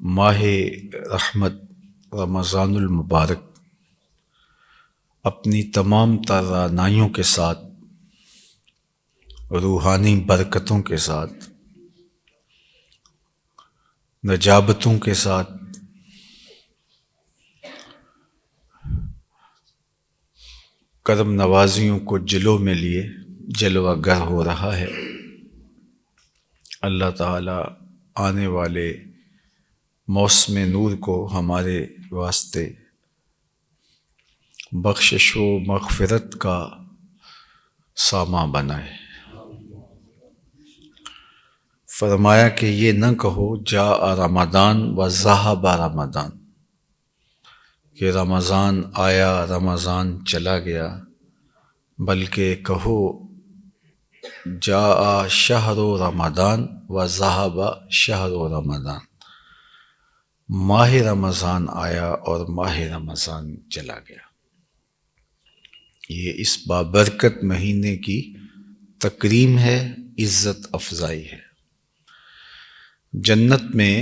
ماہ رحمت رمضان المبارک اپنی تمام توانائیوں کے ساتھ، روحانی برکتوں کے ساتھ، نجابتوں کے ساتھ کرم نوازیوں کو جلو میں لیے جلوہ گر ہو رہا ہے۔ اللہ تعالیٰ آنے والے موسم نور کو ہمارے واسطے بخشش و مغفرت کا ساماں بنائے۔ فرمایا کہ یہ نہ کہو جاء رمضان و ذہب رمضان، کہ رمضان آیا رمضان چلا گیا، بلکہ کہو جاء شہر رمضان و ذہب شہر رمضان، ماہ رمضان آیا اور ماہ رمضان چلا گیا۔ یہ اس بابرکت مہینے کی تکریم ہے، عزت افزائی ہے۔ جنت میں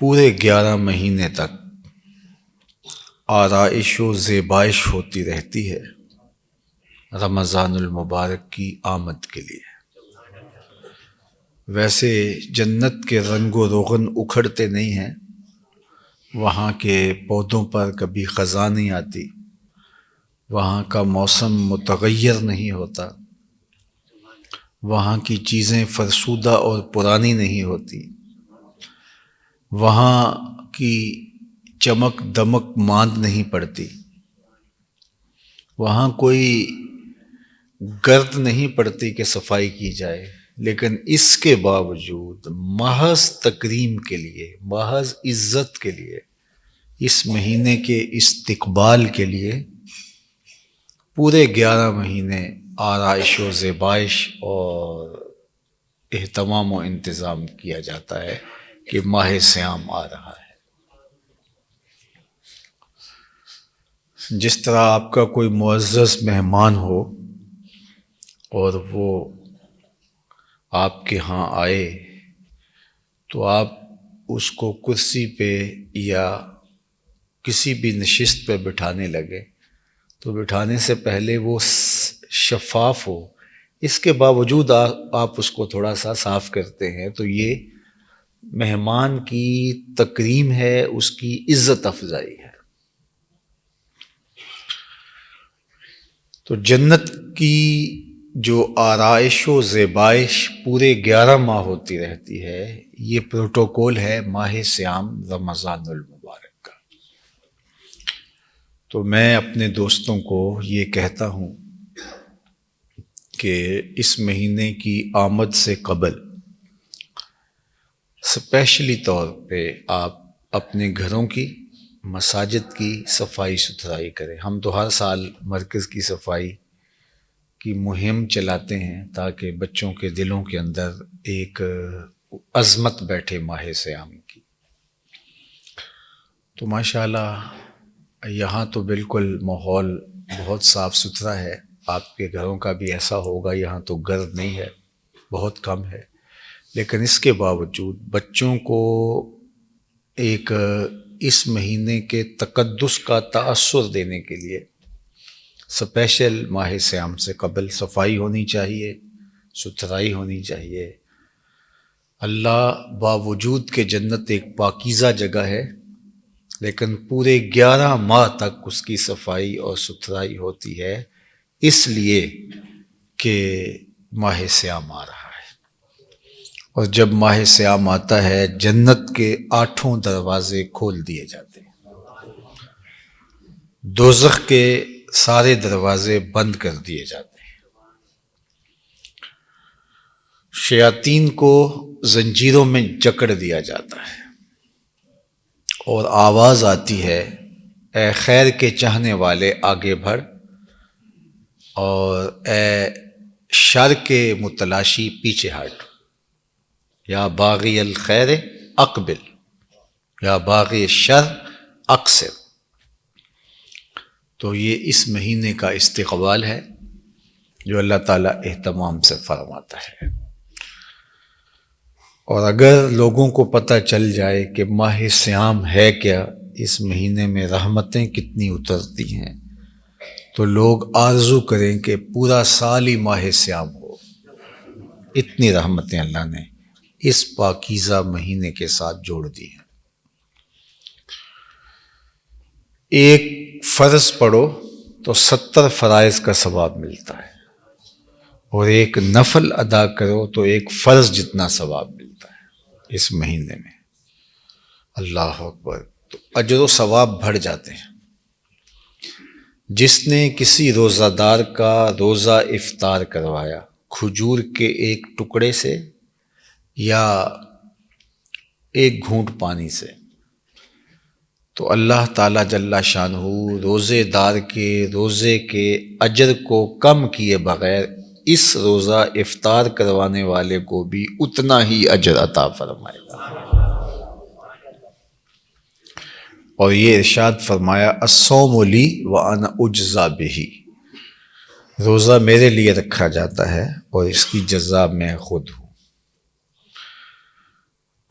پورے 11 مہینے تک آرائش و زیبائش ہوتی رہتی ہے رمضان المبارک کی آمد کے لیے۔ ویسے جنت کے رنگ و روغن اکھڑتے نہیں ہیں، وہاں کے پودوں پر کبھی خزاں نہیں آتی، وہاں کا موسم متغیر نہیں ہوتا، وہاں کی چیزیں فرسودہ اور پرانی نہیں ہوتی، وہاں کی چمک دمک ماند نہیں پڑتی، وہاں کوئی گرد نہیں پڑتی کہ صفائی کی جائے، لیکن اس کے باوجود محض تکریم کے لیے، محض عزت کے لیے، اس مہینے کے استقبال کے لیے پورے 11 مہینے آرائش و زیبائش اور اہتمام و انتظام کیا جاتا ہے کہ ماہ صیام آ رہا ہے۔ جس طرح آپ کا کوئی معزز مہمان ہو اور وہ آپ کے ہاں آئے تو آپ اس کو کرسی پہ یا کسی بھی نشست پہ بٹھانے لگے تو بٹھانے سے پہلے وہ شفاف ہو، اس کے باوجود آپ اس کو تھوڑا سا صاف کرتے ہیں، تو یہ مہمان کی تکریم ہے، اس کی عزت افزائی ہے۔ تو جنت کی جو آرائش و زیبائش پورے 11 ماہ ہوتی رہتی ہے، یہ پروٹوکول ہے ماہ صیام رمضان المبارک کا۔ تو میں اپنے دوستوں کو یہ کہتا ہوں کہ اس مہینے کی آمد سے قبل اسپیشلی طور پہ آپ اپنے گھروں کی، مساجد کی صفائی ستھرائی کریں۔ ہم تو ہر سال مرکز کی صفائی کی مہم چلاتے ہیں تاکہ بچوں کے دلوں کے اندر ایک عظمت بیٹھے ماہ صیام کی۔ تو ماشاءاللہ یہاں تو بالکل ماحول بہت صاف ستھرا ہے، آپ کے گھروں کا بھی ایسا ہوگا، یہاں تو گرد نہیں ہے، بہت کم ہے، لیکن اس کے باوجود بچوں کو ایک اس مہینے کے تقدس کا تأثر دینے کے لیے اسپیشل ماہ صیام سے قبل صفائی ہونی چاہیے، ستھرائی ہونی چاہیے۔ اللہ باوجود کہ جنت ایک پاکیزہ جگہ ہے، لیکن پورے 11 ماہ تک اس کی صفائی اور ستھرائی ہوتی ہے، اس لیے کہ ماہ صیام آ رہا ہے۔ اور جب ماہ صیام آتا ہے جنت کے 8 دروازے کھول دیے جاتے ہیں، دوزخ کے سارے دروازے بند کر دیے جاتے ہیں، شیاطین کو زنجیروں میں جکڑ دیا جاتا ہے، اور آواز آتی ہے اے خیر کے چاہنے والے آگے بڑھ، اور اے شر کے متلاشی پیچھے ہٹ، یا باغی الخیر اقبل، یا باغی الشر اقصر۔ تو یہ اس مہینے کا استقبال ہے جو اللہ تعالیٰ اہتمام سے فرماتا ہے۔ اور اگر لوگوں کو پتہ چل جائے کہ ماہ سیام ہے کیا، اس مہینے میں رحمتیں کتنی اترتی ہیں، تو لوگ آرزو کریں کہ پورا سال ہی ماہ سیام ہو۔ اتنی رحمتیں اللہ نے اس پاکیزہ مہینے کے ساتھ جوڑ دی ہیں۔ ایک فرض پڑھو تو 70 فرائض کا ثواب ملتا ہے، اور ایک نفل ادا کرو تو ایک فرض جتنا ثواب ملتا ہے اس مہینے میں۔ اللہ اکبر! تو اجر و ثواب بڑھ جاتے ہیں۔ جس نے کسی روزہ دار کا روزہ افطار کروایا کھجور کے ایک ٹکڑے سے یا ایک گھونٹ پانی سے، تو اللہ تعالیٰ جل شانہ روزے دار کے روزے کے اجر کو کم کیے بغیر اس روزہ افطار کروانے والے کو بھی اتنا ہی اجر عطا فرمائے گا۔ اور یہ ارشاد فرمایا الصوم لی وانا اجزا بہ، روزہ میرے لیے رکھا جاتا ہے اور اس کی جزا میں خود ہوں۔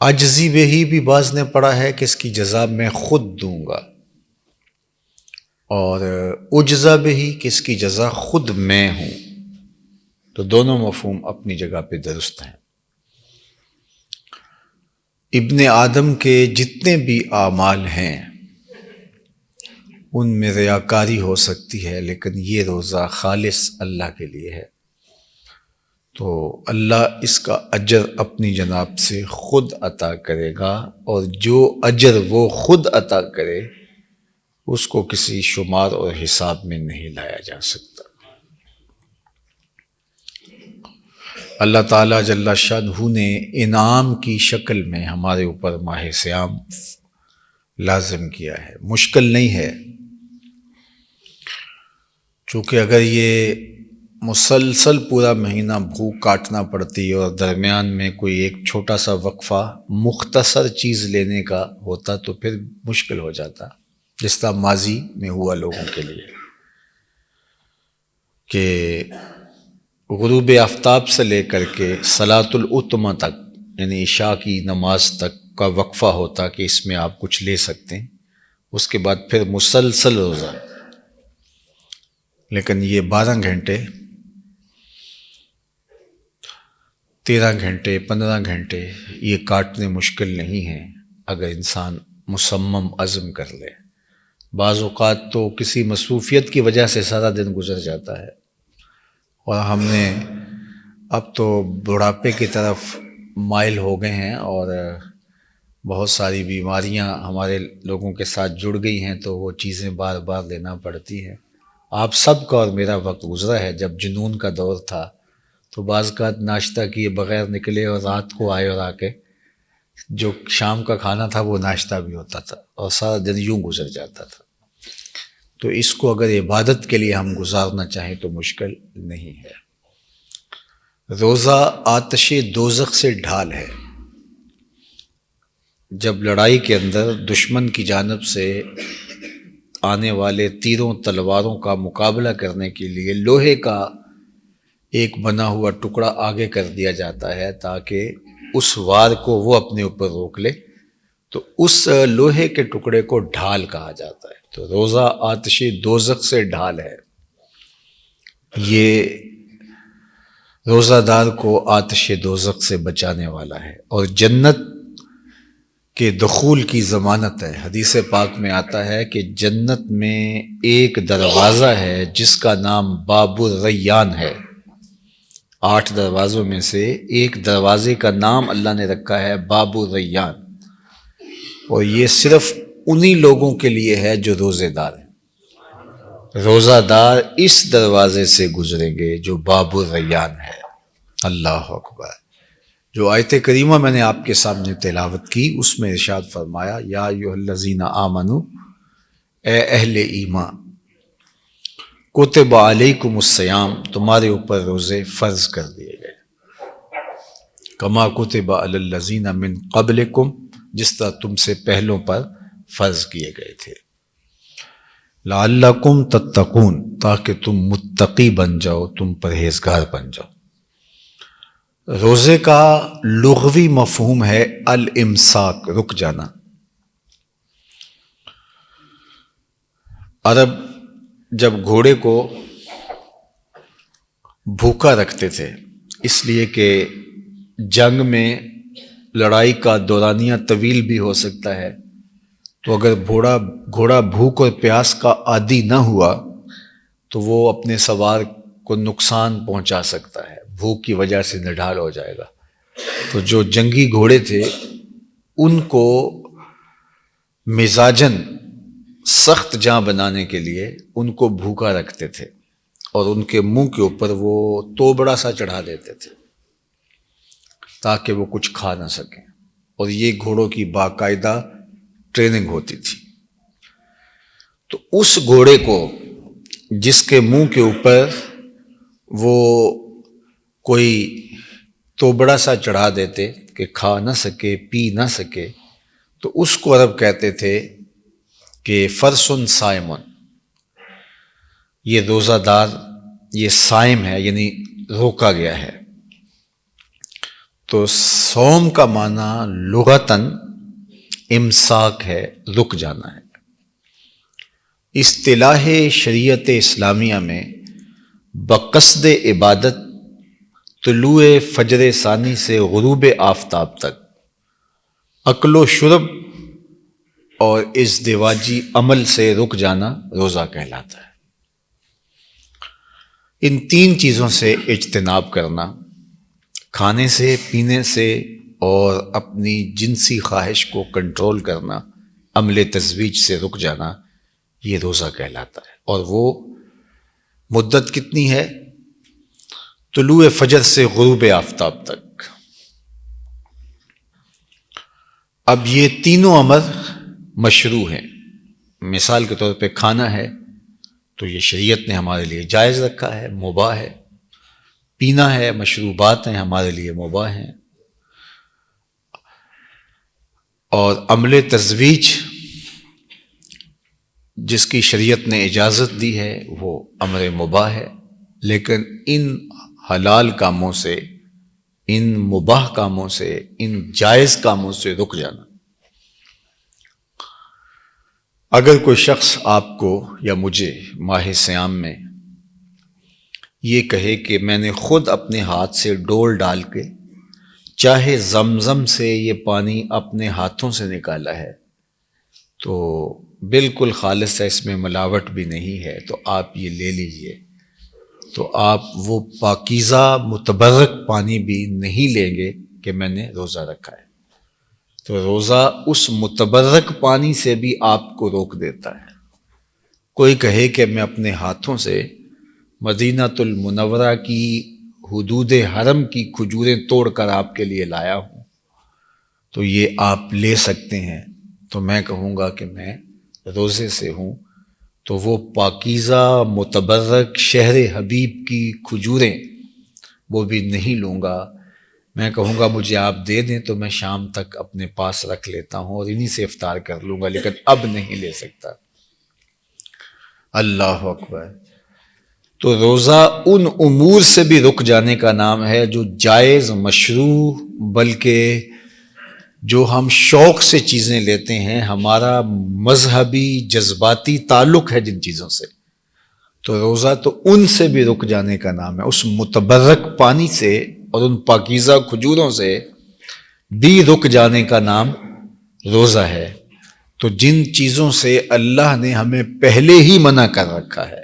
اجزی بہ بھی بعض نے پڑھا ہے کہ اس کی جزا میں خود دوں گا، اور اجزا بہ کہ اس کی جزا خود میں ہوں، تو دونوں مفہوم اپنی جگہ پہ درست ہیں۔ ابن آدم کے جتنے بھی اعمال ہیں ان میں ریاکاری ہو سکتی ہے، لیکن یہ روزہ خالص اللہ کے لیے ہے، تو اللہ اس کا اجر اپنی جناب سے خود عطا کرے گا، اور جو اجر وہ خود عطا کرے اس کو کسی شمار اور حساب میں نہیں لایا جا سکتا۔ اللہ تعالیٰ جل شانہ نے انعام کی شکل میں ہمارے اوپر ماہ سیام لازم کیا ہے۔ مشکل نہیں ہے، چونکہ اگر یہ مسلسل پورا مہینہ بھوک کاٹنا پڑتی اور درمیان میں کوئی ایک چھوٹا سا وقفہ مختصر چیز لینے کا ہوتا تو پھر مشکل ہو جاتا، جس طرح ماضی میں ہوا لوگوں کے لیے کہ غروب آفتاب سے لے کر کے صلاۃ العتمہ تک، یعنی عشاء کی نماز تک کا وقفہ ہوتا کہ اس میں آپ کچھ لے سکتے ہیں، اس کے بعد پھر مسلسل روزہ۔ لیکن یہ 12 گھنٹے 13 گھنٹے 15 گھنٹے یہ کاٹنے مشکل نہیں ہیں اگر انسان مصمم عزم کر لے۔ بعض اوقات تو کسی مصروفیت کی وجہ سے سارا دن گزر جاتا ہے، اور ہم نے اب تو بڑھاپے کی طرف مائل ہو گئے ہیں اور بہت ساری بیماریاں ہمارے لوگوں کے ساتھ جڑ گئی ہیں، تو وہ چیزیں بار بار لینا پڑتی ہیں۔ آپ سب کا اور میرا وقت گزرا ہے، جب جنون کا دور تھا تو بعض کا ناشتہ کیے بغیر نکلے اور رات کو آئے، اور آ کے جو شام کا کھانا تھا وہ ناشتہ بھی ہوتا تھا، اور سارا دن یوں گزر جاتا تھا۔ تو اس کو اگر عبادت کے لیے ہم گزارنا چاہیں تو مشکل نہیں ہے۔ روزہ آتش دوزخ سے ڈھال ہے۔ جب لڑائی کے اندر دشمن کی جانب سے آنے والے تیروں تلواروں کا مقابلہ کرنے کے لیے لوہے کا ایک بنا ہوا ٹکڑا آگے کر دیا جاتا ہے تاکہ اس وار کو وہ اپنے اوپر روک لے، تو اس لوہے کے ٹکڑے کو ڈھال کہا جاتا ہے۔ تو روزہ آتش دوزخ سے ڈھال ہے، یہ روزہ دار کو آتش دوزخ سے بچانے والا ہے اور جنت کے دخول کی ضمانت ہے۔ حدیث پاک میں آتا ہے کہ جنت میں ایک دروازہ ہے جس کا نام باب الریان ہے۔ 8 دروازوں میں سے ایک دروازے کا نام اللہ نے رکھا ہے باب الریان، اور یہ صرف انہی لوگوں کے لیے ہے جو روزے دار ہیں۔ روزہ دار اس دروازے سے گزریں گے جو باب الریان ہے۔ اللہ اکبر! جو آیت کریمہ میں نے آپ کے سامنے تلاوت کی اس میں ارشاد فرمایا یا ایھا الذین آمنو، اے اہل ایمان، کتب علیکم الصیام، تمہارے اوپر روزے فرض کر دیے گئے، کما کتب علی الذین من قبلکم، جس طرح تم سے پہلوں پر فرض کیے گئے تھے، لعلکم تتقون، تاکہ تم متقی بن جاؤ، تم پرہیزگار بن جاؤ۔ روزے کا لغوی مفہوم ہے الامساک، رک جانا۔ عرب جب گھوڑے کو بھوکا رکھتے تھے، اس لیے کہ جنگ میں لڑائی کا دورانیہ طویل بھی ہو سکتا ہے، تو اگر گھوڑا بھوک اور پیاس کا عادی نہ ہوا تو وہ اپنے سوار کو نقصان پہنچا سکتا ہے، بھوک کی وجہ سے نڈھال ہو جائے گا۔ تو جو جنگی گھوڑے تھے ان کو مزاجن سخت جاں بنانے کے لیے ان کو بھوکا رکھتے تھے، اور ان کے منہ کے اوپر وہ توبڑا سا چڑھا دیتے تھے تاکہ وہ کچھ کھا نہ سکیں، اور یہ گھوڑوں کی باقاعدہ ٹریننگ ہوتی تھی۔ تو اس گھوڑے کو جس کے منہ کے اوپر وہ کوئی توبڑا سا چڑھا دیتے کہ کھا نہ سکے، پی نہ سکے، تو اس کو عرب کہتے تھے کہ فرسن صائمن، یہ روزہ دار، یہ صائم ہے، یعنی روکا گیا ہے۔ تو صوم کا معنی لغتاً امساک ہے، رک جانا ہے۔ اصطلاح شریعت اسلامیہ میں بقصد عبادت طلوع فجر ثانی سے غروب آفتاب تک اکل و شرب اور ازدواجی عمل سے رک جانا روزہ کہلاتا ہے۔ ان تین چیزوں سے اجتناب کرنا، کھانے سے، پینے سے، اور اپنی جنسی خواہش کو کنٹرول کرنا، عمل تزویج سے رک جانا، یہ روزہ کہلاتا ہے۔ اور وہ مدت کتنی ہے؟ طلوع فجر سے غروب آفتاب تک۔ اب یہ تینوں امر مشروع ہیں۔ مثال کے طور پہ کھانا ہے تو یہ شریعت نے ہمارے لیے جائز رکھا ہے، مباح ہے۔ پینا ہے، مشروبات ہیں، ہمارے لیے مباح ہیں۔ اور عمل تزویج جس کی شریعت نے اجازت دی ہے وہ امر مباح ہے، لیکن ان حلال کاموں سے، ان مباح کاموں سے، ان جائز کاموں سے رک جانا۔ اگر کوئی شخص آپ کو یا مجھے ماہ صیام میں یہ کہے کہ میں نے خود اپنے ہاتھ سے ڈول ڈال کے چاہے زمزم سے یہ پانی اپنے ہاتھوں سے نکالا ہے تو بالکل خالص ہے، اس میں ملاوٹ بھی نہیں ہے، تو آپ یہ لے لیجئے، تو آپ وہ پاکیزہ متبرک پانی بھی نہیں لیں گے کہ میں نے روزہ رکھا ہے۔ تو روزہ اس متبرک پانی سے بھی آپ کو روک دیتا ہے۔ کوئی کہے کہ میں اپنے ہاتھوں سے مدینہ المنورہ کی حدود حرم کی کھجوریں توڑ کر آپ کے لیے لایا ہوں، تو یہ آپ لے سکتے ہیں، تو میں کہوں گا کہ میں روزے سے ہوں، تو وہ پاکیزہ متبرک شہر حبیب کی کھجوریں وہ بھی نہیں لوں گا۔ میں کہوں گا مجھے آپ دے دیں تو میں شام تک اپنے پاس رکھ لیتا ہوں اور انہی سے افطار کر لوں گا، لیکن اب نہیں لے سکتا۔ اللہ اکبر۔ تو روزہ ان امور سے بھی رک جانے کا نام ہے جو جائز، مشروع، بلکہ جو ہم شوق سے چیزیں لیتے ہیں، ہمارا مذہبی جذباتی تعلق ہے جن چیزوں سے، تو روزہ تو ان سے بھی رک جانے کا نام ہے، اس متبرک پانی سے اور ان پاکیزہ کھجوروں سے بھی رک جانے کا نام روزہ ہے۔ تو جن چیزوں سے اللہ نے ہمیں پہلے ہی منع کر رکھا ہے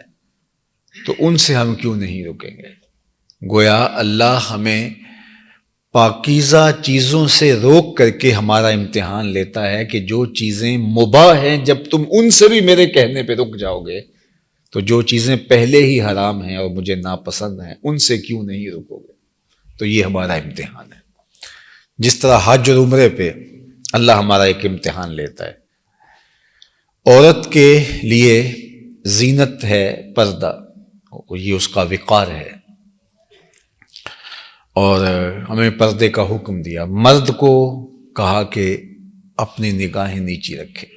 تو ان سے ہم کیوں نہیں رکیں گے؟ گویا اللہ ہمیں پاکیزہ چیزوں سے روک کر کے ہمارا امتحان لیتا ہے کہ جو چیزیں مباح ہیں جب تم ان سے بھی میرے کہنے پہ رک جاؤ گے تو جو چیزیں پہلے ہی حرام ہیں اور مجھے ناپسند ہیں ان سے کیوں نہیں رکو گے؟ تو یہ ہمارا امتحان ہے۔ جس طرح حج اور عمرے پہ اللہ ہمارا ایک امتحان لیتا ہے۔ عورت کے لیے زینت ہے پردہ، یہ اس کا وقار ہے، اور ہمیں پردے کا حکم دیا۔ مرد کو کہا کہ اپنی نگاہیں نیچی رکھے۔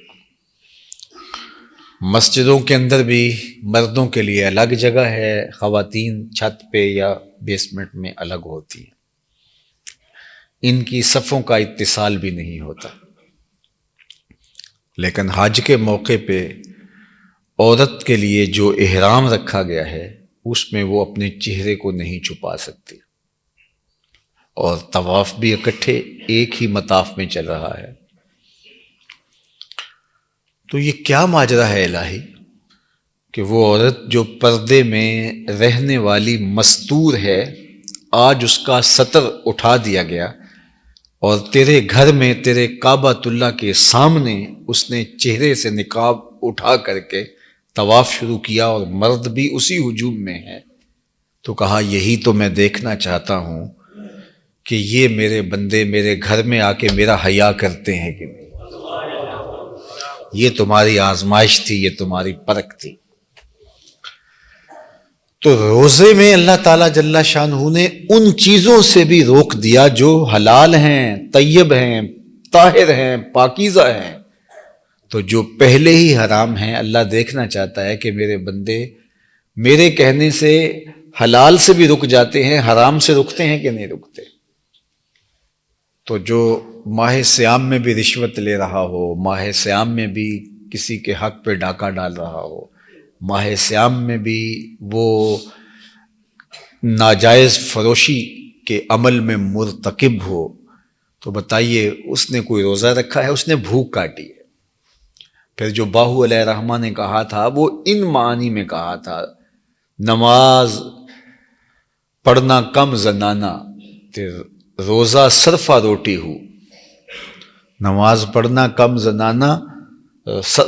مسجدوں کے اندر بھی مردوں کے لیے الگ جگہ ہے، خواتین چھت پہ یا بیسمنٹ میں الگ ہوتی ہیں۔ ان کی صفوں کا اتصال بھی نہیں ہوتا۔ لیکن حج کے موقع پہ عورت کے لیے جو احرام رکھا گیا ہے اس میں وہ اپنے چہرے کو نہیں چھپا سکتی، اور طواف بھی اکٹھے ایک ہی مطاف میں چل رہا ہے۔ تو یہ کیا ماجرا ہے الہی کہ وہ عورت جو پردے میں رہنے والی مستور ہے، آج اس کا ستر اٹھا دیا گیا، اور تیرے گھر میں تیرے کعبۃ اللہ کے سامنے اس نے چہرے سے نقاب اٹھا کر کے طواف شروع کیا، اور مرد بھی اسی ہجوم میں ہے۔ تو کہا یہی تو میں دیکھنا چاہتا ہوں کہ یہ میرے بندے میرے گھر میں آ کے میرا حیا کرتے ہیں کہ نہیں۔ یہ تمہاری آزمائش تھی، یہ تمہاری پرکھ تھی۔ تو روزے میں اللہ تعالیٰ جل شانہ نے ان چیزوں سے بھی روک دیا جو حلال ہیں، طیب ہیں، طاہر ہیں، پاکیزہ ہیں۔ تو جو پہلے ہی حرام ہیں، اللہ دیکھنا چاہتا ہے کہ میرے بندے میرے کہنے سے حلال سے بھی رک جاتے ہیں، حرام سے رکتے ہیں کہ نہیں رکتے۔ تو جو ماہ سیام میں بھی رشوت لے رہا ہو، ماہ سیام میں بھی کسی کے حق پہ ڈاکہ ڈال رہا ہو، ماہ سیام میں بھی وہ ناجائز فروشی کے عمل میں مرتکب ہو، تو بتائیے اس نے کوئی روزہ رکھا ہے؟ اس نے بھوک کاٹی ہے۔ پھر جو باہو علیہ الرحمہ نے کہا تھا وہ ان معانی میں کہا تھا، نماز پڑھنا کم زنانہ روزہ صرفہ روٹی ہو۔ نماز پڑھنا کم زنانہ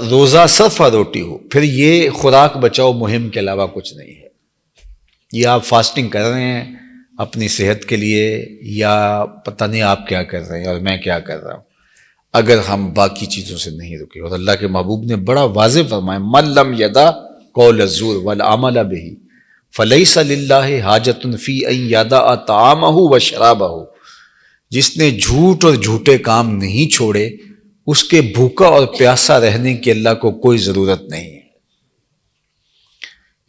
روزہ صرفہ روٹی ہو۔ پھر یہ خوراک بچاؤ مہم کے علاوہ کچھ نہیں ہے۔ یہ آپ فاسٹنگ کر رہے ہیں اپنی صحت کے لیے، یا پتہ نہیں آپ کیا کر رہے ہیں اور میں کیا کر رہا ہوں، اگر ہم باقی چیزوں سے نہیں رکے۔ اور اللہ کے محبوب نے بڑا واضح فرمایا، من لم یدع قول الزور والعمل بہ فلیس للہ حاجۃ فی ان یدع طعامہ وشرابہ۔ جس نے جھوٹ اور جھوٹے کام نہیں چھوڑے، اس کے بھوکا اور پیاسا رہنے کی اللہ کو کوئی ضرورت نہیں ہے۔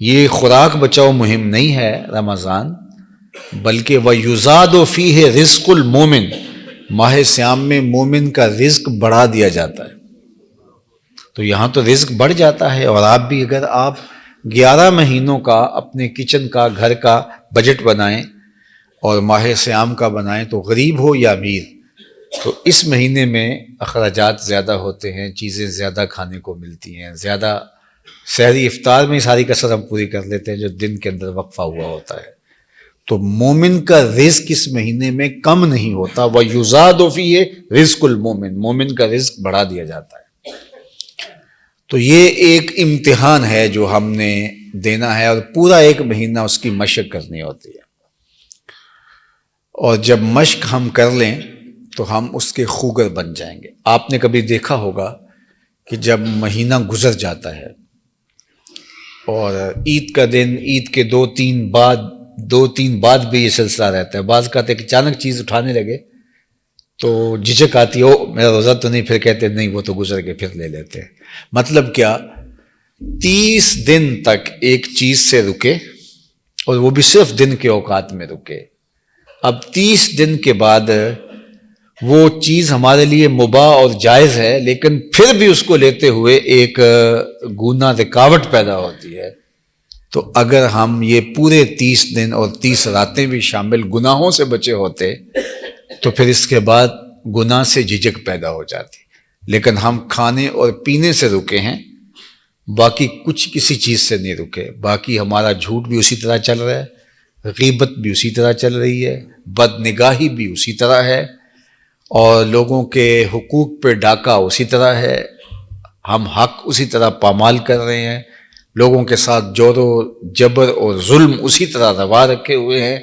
یہ خوراک بچاؤ مہم نہیں ہے رمضان، بلکہ وَيُزَادُ فِيهِ رِزْقُ الْمُؤْمِنِ، ماہ سیام میں مومن کا رزق بڑھا دیا جاتا ہے۔ تو یہاں تو رزق بڑھ جاتا ہے، اور آپ بھی اگر آپ 11 مہینوں کا اپنے کچن کا گھر کا بجٹ بنائیں اور ماہ سیام کا بنائیں، تو غریب ہو یا امیر، تو اس مہینے میں اخراجات زیادہ ہوتے ہیں، چیزیں زیادہ کھانے کو ملتی ہیں، زیادہ سحری افطار میں ساری کسر ہم پوری کر لیتے ہیں جو دن کے اندر وقفہ ہوا ہوتا ہے۔ تو مومن کا رزق اس مہینے میں کم نہیں ہوتا، وَيُزَادُ فِيهِ رِزْقُ الْمُؤْمِنِ، مومن کا رزق بڑھا دیا جاتا ہے۔ تو یہ ایک امتحان ہے جو ہم نے دینا ہے، اور پورا ایک مہینہ اس کی مشق کرنی ہوتی ہے۔ اور جب مشق ہم کر لیں تو ہم اس کے خوگر بن جائیں گے۔ آپ نے کبھی دیکھا ہوگا کہ جب مہینہ گزر جاتا ہے اور عید کا دن، عید کے دو تین بعد بھی یہ سلسلہ رہتا ہے، بعض کہتے ہیں کہ اچانک چیز اٹھانے لگے تو جھجک آتی ہے، او میرا روزہ تو نہیں، پھر کہتے ہیں نہیں وہ تو گزر کے پھر لے لیتے ہیں۔ مطلب کیا؟ 30 دن تک ایک چیز سے رکے، اور وہ بھی صرف دن کے اوقات میں رکے۔ اب 30 دن کے بعد وہ چیز ہمارے لیے مباح اور جائز ہے، لیکن پھر بھی اس کو لیتے ہوئے ایک گناہ رکاوٹ پیدا ہوتی ہے۔ تو اگر ہم یہ پورے 30 دن اور 30 راتیں بھی شامل گناہوں سے بچے ہوتے تو پھر اس کے بعد گناہ سے جھجک پیدا ہو جاتی۔ لیکن ہم کھانے اور پینے سے رکے ہیں، باقی کچھ کسی چیز سے نہیں رکے۔ باقی ہمارا جھوٹ بھی اسی طرح چل رہا ہے، غیبت بھی اسی طرح چل رہی ہے، بد نگاہی بھی اسی طرح ہے، اور لوگوں کے حقوق پہ ڈاکہ اسی طرح ہے، ہم حق اسی طرح پامال کر رہے ہیں، لوگوں کے ساتھ جور و جبر اور ظلم اسی طرح روا رکھے ہوئے ہیں۔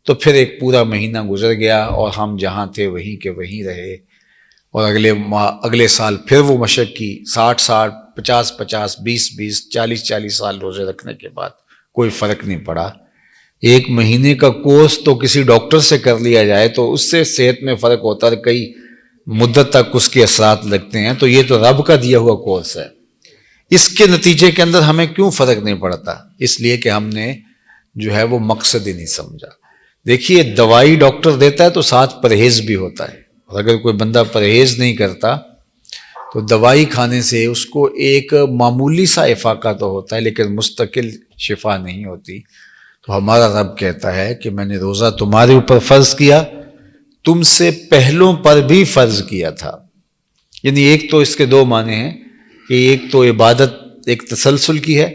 تو پھر ایک پورا مہینہ گزر گیا اور ہم جہاں تھے وہیں کے وہیں رہے، اور اگلے سال پھر وہ مشق کی، 60 50 50 20 20 40 40 سال روزے رکھنے کے بعد کوئی فرق نہیں پڑا۔ ایک مہینے کا کورس تو کسی ڈاکٹر سے کر لیا جائے تو اس سے صحت میں فرق ہوتا ہے، کئی مدت تک اس کے اثرات لگتے ہیں۔ تو یہ تو رب کا دیا ہوا کورس ہے، اس کے نتیجے کے اندر ہمیں کیوں فرق نہیں پڑتا؟ اس لیے کہ ہم نے جو ہے وہ مقصد ہی نہیں سمجھا۔ دیکھیے دوائی ڈاکٹر دیتا ہے تو ساتھ پرہیز بھی ہوتا ہے، اور اگر کوئی بندہ پرہیز نہیں کرتا تو دوائی کھانے سے اس کو ایک معمولی سا افاقہ تو ہوتا ہے لیکن مستقل شفا نہیں ہوتی۔ تو ہمارا رب کہتا ہے کہ میں نے روزہ تمہارے اوپر فرض کیا، تم سے پہلوں پر بھی فرض کیا تھا۔ یعنی ایک تو اس کے دو معنی ہیں کہ ایک تو عبادت ایک تسلسل کی ہے،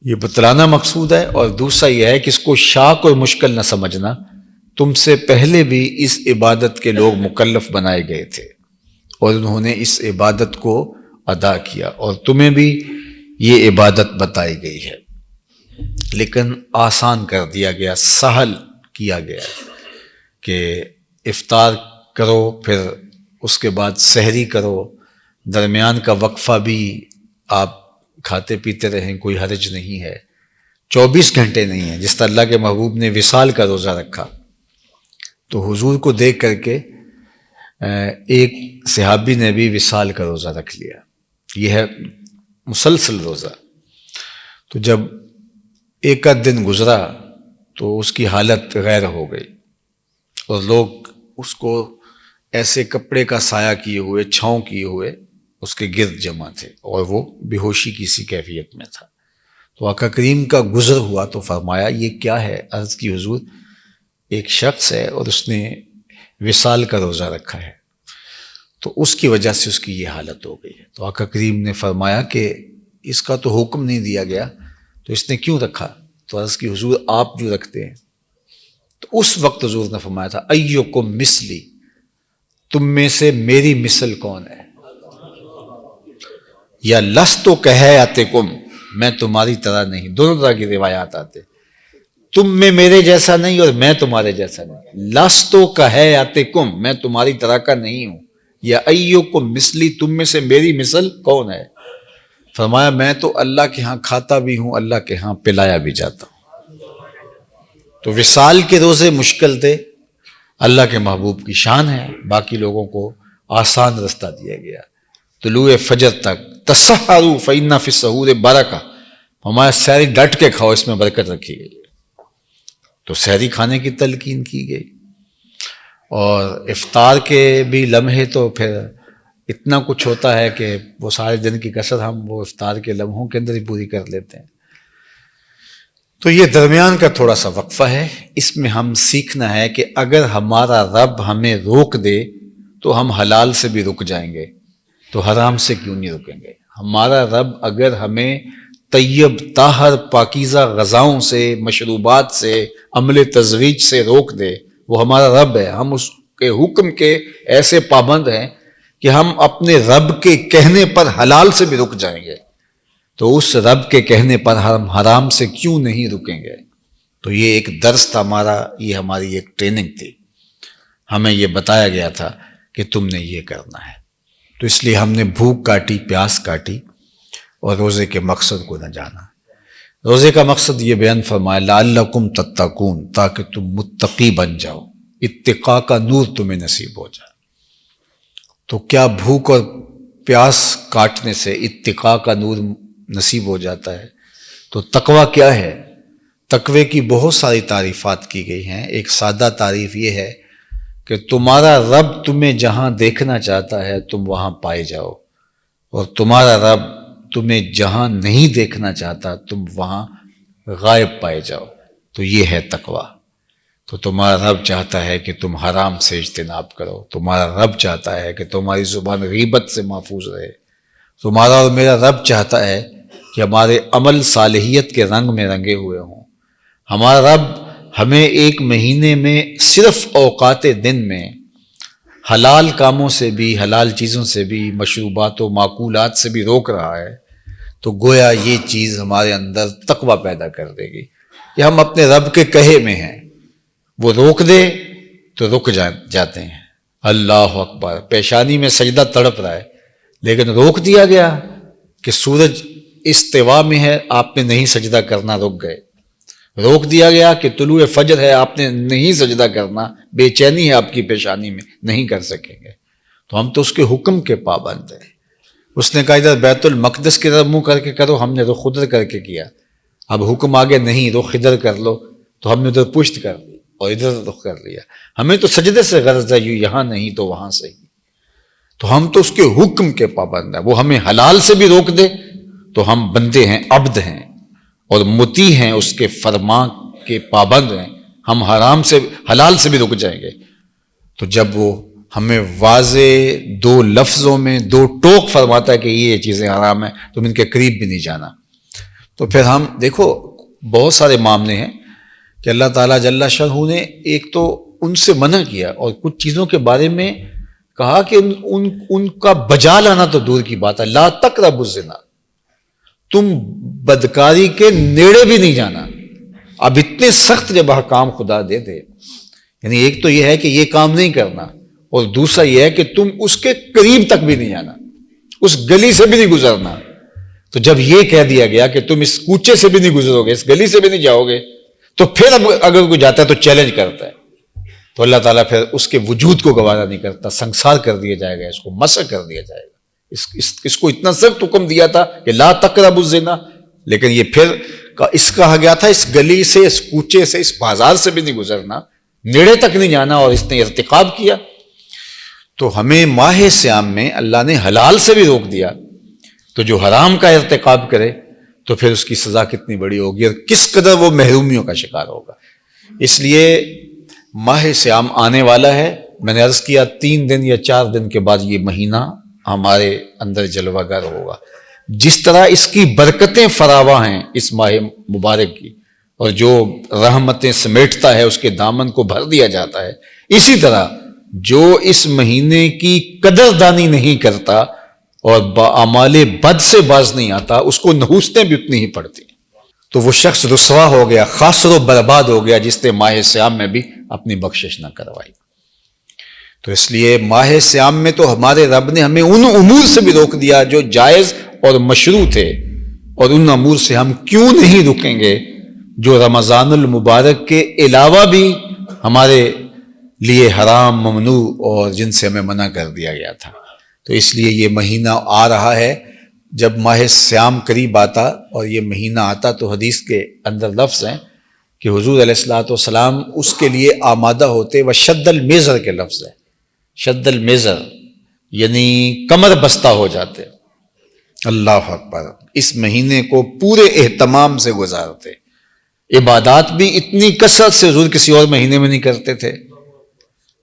یہ بتلانا مقصود ہے، اور دوسرا یہ ہے کہ اس کو شاق اور مشکل نہ سمجھنا، تم سے پہلے بھی اس عبادت کے لوگ مکلف بنائے گئے تھے اور انہوں نے اس عبادت کو ادا کیا، اور تمہیں بھی یہ عبادت بتائی گئی ہے، لیکن آسان کر دیا گیا، سہل کیا گیا کہ افطار کرو، پھر اس کے بعد سحری کرو، درمیان کا وقفہ بھی آپ کھاتے پیتے رہیں، کوئی حرج نہیں ہے، 24 گھنٹے نہیں ہے۔ جس طرح اللہ کے محبوب نے وصال کا روزہ رکھا تو حضور کو دیکھ کر کے ایک صحابی نے بھی وصال کا روزہ رکھ لیا، یہ ہے مسلسل روزہ۔ تو جب ایک آدھ دن گزرا تو اس کی حالت غیر ہو گئی، اور لوگ اس کو ایسے کپڑے کا سایہ کیے ہوئے، چھاؤں کیے ہوئے اس کے گرد جمع تھے، اور وہ بے ہوشی کی سی کیفیت میں تھا۔ تو آقا کریم کا گزر ہوا تو فرمایا یہ کیا ہے؟ عرض کی حضور ایک شخص ہے اور اس نے وصال کا روزہ رکھا ہے، تو اس کی وجہ سے اس کی یہ حالت ہو گئی ہے۔ تو آقا کریم نے فرمایا کہ اس کا تو حکم نہیں دیا گیا تو اس نے کیوں رکھا؟ تو عرض کی حضور آپ جو رکھتے ہیں، تو اس وقت حضور نے فرمایا تھا ایکم مثلی، تم میں سے میری مثل کون ہے؟ یا لستو کہیاتکم، میں تمہاری طرح نہیں، دونوں طرح کی روایات آتے، تم میں میرے جیسا نہیں اور میں تمہارے جیسا نہیں، لستو کہیاتکم، میں تمہاری طرح کا نہیں ہوں، یا ایکم مثلی، تم میں سے میری مثل کون ہے؟ فرمایا میں تو اللہ کے ہاں کھاتا بھی ہوں، اللہ کے ہاں پلایا بھی جاتا ہوں۔ تو وصال کے روزے مشکل تھے، اللہ کے محبوب کی شان ہے، باقی لوگوں کو آسان رستہ دیا گیا۔ طلوع فجر تک تسحروا فإن فی السحور برکہ، ہمارا سحری ڈٹ کے کھاؤ، اس میں برکت رکھی گئی۔ تو سحری کھانے کی تلقین کی گئی، اور افطار کے بھی لمحے تو پھر اتنا کچھ ہوتا ہے کہ وہ سارے دن کی کسر ہم وہ افطار کے لمحوں کے اندر ہی پوری کر لیتے ہیں۔ تو یہ درمیان کا تھوڑا سا وقفہ ہے، اس میں ہم سیکھنا ہے کہ اگر ہمارا رب ہمیں روک دے تو ہم حلال سے بھی رک جائیں گے، تو حرام سے کیوں نہیں رکیں گے؟ ہمارا رب اگر ہمیں طیب طاہر پاکیزہ غذاؤں سے، مشروبات سے، عمل تزویج سے روک دے، وہ ہمارا رب ہے، ہم اس کے حکم کے ایسے پابند ہیں کہ ہم اپنے رب کے کہنے پر حلال سے بھی رک جائیں گے، تو اس رب کے کہنے پر ہم حرام سے کیوں نہیں رکیں گے؟ تو یہ ایک درس تھا ہمارا، یہ ہماری ایک ٹریننگ تھی، ہمیں یہ بتایا گیا تھا کہ تم نے یہ کرنا ہے۔ تو اس لیے ہم نے بھوک کاٹی، پیاس کاٹی، اور روزے کے مقصد کو نہ جانا۔ روزے کا مقصد یہ بیان فرمایا لعلکم تتقون، تاکہ تم متقی بن جاؤ، اتقاء کا نور تمہیں نصیب ہو جائے۔ تو کیا بھوک اور پیاس کاٹنے سے اتقاء کا نور نصیب ہو جاتا ہے؟ تو تقوی کیا ہے؟ تقوی کی بہت ساری تعریفات کی گئی ہیں۔ ایک سادہ تعریف یہ ہے کہ تمہارا رب تمہیں جہاں دیکھنا چاہتا ہے تم وہاں پائے جاؤ، اور تمہارا رب تمہیں جہاں نہیں دیکھنا چاہتا تم وہاں غائب پائے جاؤ، تو یہ ہے تقوی۔ تو تمہارا رب چاہتا ہے کہ تم حرام سے اجتناب کرو، تمہارا رب چاہتا ہے کہ تمہاری زبان غیبت سے محفوظ رہے، تمہارا اور میرا رب چاہتا ہے کہ ہمارے عمل صالحیت کے رنگ میں رنگے ہوئے ہوں۔ ہمارا رب ہمیں ایک مہینے میں صرف اوقات دن میں حلال کاموں سے بھی، حلال چیزوں سے بھی، مشروبات و معقولات سے بھی روک رہا ہے، تو گویا یہ چیز ہمارے اندر تقوی پیدا کر دے گی کہ ہم اپنے رب کے کہے میں ہیں، وہ روک دے تو رک جاتے ہیں۔ اللہ اکبر، پیشانی میں سجدہ تڑپ رہا ہے لیکن روک دیا گیا کہ سورج استوا میں ہے، آپ نے نہیں سجدہ کرنا، رک گئے۔ روک دیا گیا کہ طلوع فجر ہے، آپ نے نہیں سجدہ کرنا، بے چینی ہے آپ کی پیشانی میں، نہیں کر سکیں گے۔ تو ہم تو اس کے حکم کے پابند ہیں۔ اس نے کہا ادھر بیت المقدس کی طرف منہ کر کے کرو، ہم نے رخ ادھر کر کے کیا۔ اب حکم آگے نہیں، رخ ادھر کر لو، تو ہم نے ادھر پشت کر دی، اور ادھر رخ کر لیا. ہمیں تو سجدے سے غرض ہے، یہاں نہیں تو وہاں سے ہی. تو ہم تو اس کے حکم کے پابند ہیں. وہ ہمیں حلال سے بھی روک دے تو ہم بندے ہیں، عبد ہیں اور مطیع ہیں، اس کے فرمان کے پابند ہیں. ہم حرام سے حلال سے بھی رک جائیں گے. تو جب وہ ہمیں واضح 2 لفظوں میں 2 ٹوک فرماتا ہے کہ یہ چیزیں حرام ہیں، تم ان کے قریب بھی نہیں جانا، تو پھر ہم دیکھو بہت سارے معاملے ہیں کہ اللہ تعالیٰ جل شانہ نے ایک تو ان سے منع کیا اور کچھ چیزوں کے بارے میں کہا کہ ان کا بجا لانا تو دور کی بات ہے. لا تقربوا الزنا، تم بدکاری کے نیڑے بھی نہیں جانا. اب اتنے سخت جب احکام خدا دے دے، یعنی ایک تو یہ ہے کہ یہ کام نہیں کرنا، اور دوسرا یہ ہے کہ تم اس کے قریب تک بھی نہیں جانا، اس گلی سے بھی نہیں گزرنا. تو جب یہ کہہ دیا گیا کہ تم اس کوچے سے بھی نہیں گزرو گے، اس گلی سے بھی نہیں جاؤ گے، تو پھر اب اگر کوئی جاتا ہے تو چیلنج کرتا ہے. تو اللہ تعالیٰ پھر اس کے وجود کو گوارا نہیں کرتا، سنسار کر دیا جائے گا، اس کو مسخ کر دیا جائے گا. اس کو اتنا سخت حکم دیا تھا کہ لا تقربوا الزنا، لیکن یہ پھر اس کہا گیا تھا اس گلی سے، اس کوچے سے، اس بازار سے بھی نہیں گزرنا، نیڑے تک نہیں جانا، اور اس نے ارتکاب کیا. تو ہمیں ماہ صیام میں اللہ نے حلال سے بھی روک دیا، تو جو حرام کا ارتکاب کرے تو پھر اس کی سزا کتنی بڑی ہوگی اور کس قدر وہ محرومیوں کا شکار ہوگا. اس لیے ماہ صیام آنے والا ہے. میں نے عرض کیا 3 دن یا 4 دن کے بعد یہ مہینہ ہمارے اندر جلوہ گر ہوگا. جس طرح اس کی برکتیں فراواں ہیں اس ماہ مبارک کی، اور جو رحمتیں سمیٹتا ہے اس کے دامن کو بھر دیا جاتا ہے، اسی طرح جو اس مہینے کی قدر دانی نہیں کرتا اور باعمال بد سے باز نہیں آتا، اس کو نحوستیں بھی اتنی ہی پڑتی. تو وہ شخص رسوا ہو گیا، خاسر و برباد ہو گیا جس نے ماہ صیام میں بھی اپنی بخشش نہ کروائی. تو اس لیے ماہ صیام میں تو ہمارے رب نے ہمیں ان امور سے بھی روک دیا جو جائز اور مشروع تھے، اور ان امور سے ہم کیوں نہیں رکیں گے جو رمضان المبارک کے علاوہ بھی ہمارے لیے حرام، ممنوع اور جن سے ہمیں منع کر دیا گیا تھا. تو اس لیے یہ مہینہ آ رہا ہے. جب ماہ صیام قریب آتا اور یہ مہینہ آتا تو حدیث کے اندر لفظ ہیں کہ حضور علیہ الصلوۃ والسلام اس کے لیے آمادہ ہوتے. وہ شد المیزر کے لفظ ہے، شد المیزر یعنی کمر بستہ ہو جاتے. اللہ اکبر. اس مہینے کو پورے اہتمام سے گزارتے. عبادات بھی اتنی کثرت سے حضور کسی اور مہینے میں نہیں کرتے تھے،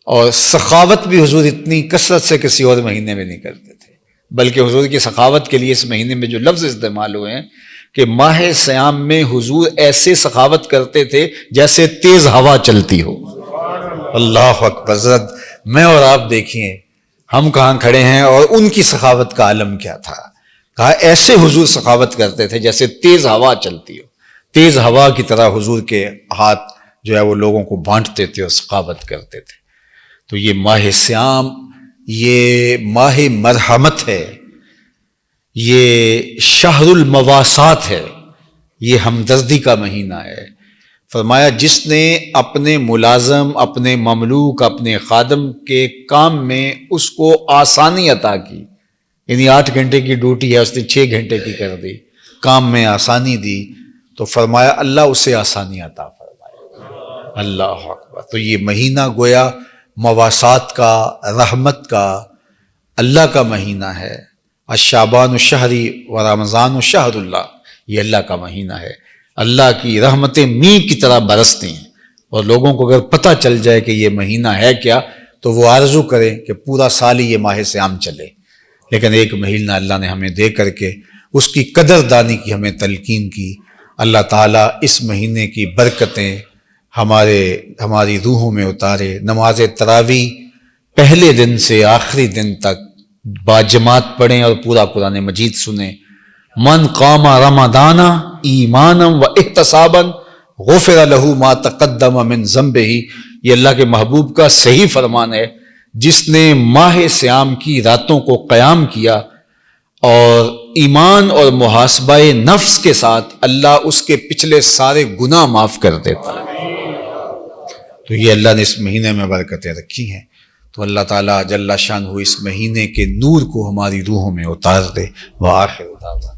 اور سخاوت بھی حضور اتنی کثرت سے کسی اور مہینے میں نہیں کرتے تھے. بلکہ حضور کی سخاوت کے لیے اس مہینے میں جو لفظ استعمال ہوئے ہیں کہ ماہ صیام میں حضور ایسے سخاوت کرتے تھے جیسے تیز ہوا چلتی ہو. اللہ اکبر. میں اور آپ دیکھیں ہم کہاں کھڑے ہیں اور ان کی سخاوت کا عالم کیا تھا. کہا ایسے حضور سخاوت کرتے تھے جیسے تیز ہوا چلتی ہو. تیز ہوا کی طرح حضور کے ہاتھ جو ہے وہ لوگوں کو بانٹتے تھے اور سخاوت کرتے تھے. تو یہ ماہ صیام یہ ماہ مرحمت ہے، یہ شہر المواسات ہے، یہ ہمدردی کا مہینہ ہے. فرمایا جس نے اپنے ملازم، اپنے مملوک، اپنے خادم کے کام میں اس کو آسانی عطا کی، یعنی 8 گھنٹے کی ڈیوٹی ہے اس نے 6 گھنٹے کی کر دی، کام میں آسانی دی، تو فرمایا اللہ اسے آسانی عطا فرمائے. اللہ اکبر. تو یہ مہینہ گویا مواسات کا، رحمت کا، اللہ کا مہینہ ہے. الشعبان شہری و رمضان شہر اللہ، یہ اللہ کا مہینہ ہے. اللہ کی رحمتیں می کی طرح برستی ہیں، اور لوگوں کو اگر پتہ چل جائے کہ یہ مہینہ ہے کیا تو وہ آرزو کریں کہ پورا سال ہی یہ ماہ صیام چلے. لیکن ایک مہینہ اللہ نے ہمیں دے کر کے اس کی قدر دانی کی ہمیں تلقین کی. اللہ تعالیٰ اس مہینے کی برکتیں ہماری روحوں میں اتارے. نماز تراویح پہلے دن سے آخری دن تک باجماعت پڑھیں اور پورا قرآن مجید سنیں. من قام رمضان ایمانا و احتسابا غفر له ما تقدم من ذنبہ، یہ اللہ کے محبوب کا صحیح فرمان ہے. جس نے ماہ صیام کی راتوں کو قیام کیا اور ایمان اور محاسبہ نفس کے ساتھ، اللہ اس کے پچھلے سارے گناہ معاف کر دیتا ہے. تو یہ اللہ نے اس مہینے میں برکتیں رکھی ہیں. تو اللہ تعالیٰ جل شانہ اس مہینے کے نور کو ہماری روحوں میں اتار دے. وآخر دعوانا